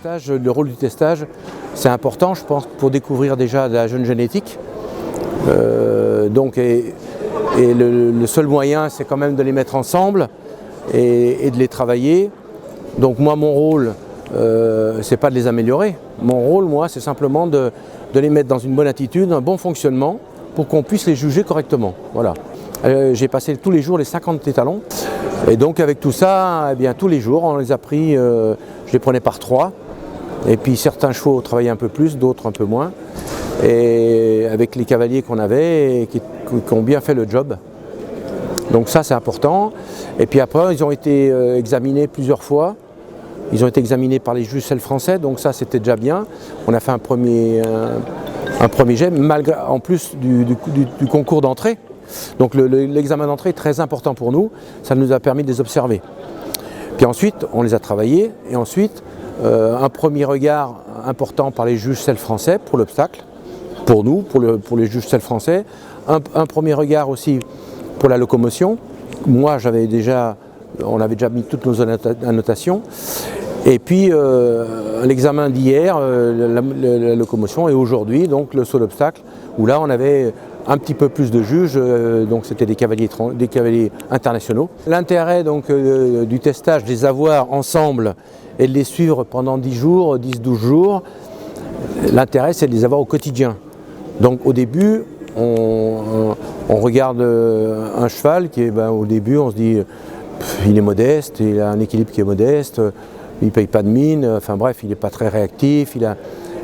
testage, le rôle du testage, c'est important, je pense, pour découvrir déjà de la jeune génétique. Le seul moyen, c'est quand même de les mettre ensemble et de les travailler. Donc moi, mon rôle, c'est pas de les améliorer. Mon rôle, moi, c'est simplement de les mettre dans une bonne attitude, un bon fonctionnement, pour qu'on puisse les juger correctement. Voilà. J'ai passé tous les jours les 50 étalons. Et donc avec tout ça, eh bien, tous les jours, on les a pris, je les prenais par 3. Et puis certains chevaux travaillaient un peu plus, d'autres un peu moins. Et avec les cavaliers qu'on avait, et qui ont bien fait le job. Donc ça, c'est important. Et puis après, ils ont été examinés plusieurs fois. Ils ont été examinés par les juges français, donc ça, c'était déjà bien. On a fait un premier jet, malgré, en plus du concours d'entrée. Donc l'examen d'entrée est très important pour nous, ça nous a permis de les observer. Puis ensuite, on les a travaillés, et ensuite, un premier regard important par les juges français pour l'obstacle, pour nous, pour les juges français. Un premier regard aussi pour la locomotion. Moi, on avait déjà mis toutes nos annotations. Et puis l'examen d'hier, la locomotion, et aujourd'hui, donc le saut d'obstacle, où là on avait un petit peu plus de juges, donc c'était des cavaliers internationaux. L'intérêt donc du testage, de les avoir ensemble et de les suivre pendant 10 jours, 10-12 jours, l'intérêt c'est de les avoir au quotidien. Donc au début, on regarde un cheval qui est, au début on se dit, il est modeste, il a un équilibre qui est modeste, il ne paye pas de mine, enfin bref, il n'est pas très réactif.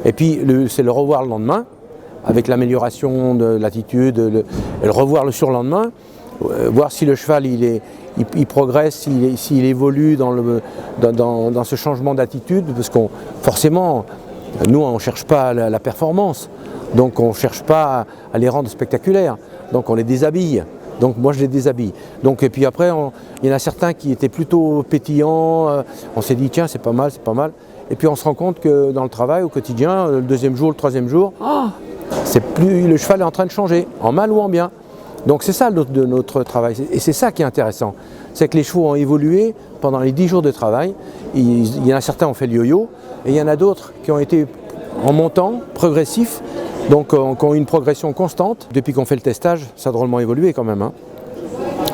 Et puis c'est le revoir le lendemain, avec l'amélioration de l'attitude, et le revoir le surlendemain, voir si le cheval il progresse, s'il évolue dans ce changement d'attitude, parce qu'on forcément, nous on ne cherche pas la performance, donc on ne cherche pas à les rendre spectaculaires, donc on les déshabille. Donc moi je les déshabille. Donc, et puis après, il y en a certains qui étaient plutôt pétillants, on s'est dit tiens c'est pas mal, c'est pas mal. Et puis on se rend compte que dans le travail, au quotidien, le deuxième jour, le troisième jour, le cheval est en train de changer, en mal ou en bien. Donc c'est ça notre travail, et c'est ça qui est intéressant. C'est que les chevaux ont évolué pendant les 10 jours de travail. Il y en a certains qui ont fait le yo-yo, et il y en a d'autres qui ont été en montant, progressifs, donc qui ont une progression constante. Depuis qu'on fait le testage, ça a drôlement évolué quand même.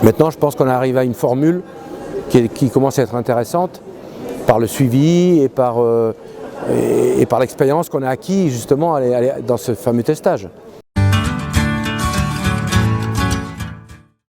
Maintenant, je pense qu'on arrive à une formule qui commence à être intéressante par le suivi et par l'expérience qu'on a acquis justement dans ce fameux testage.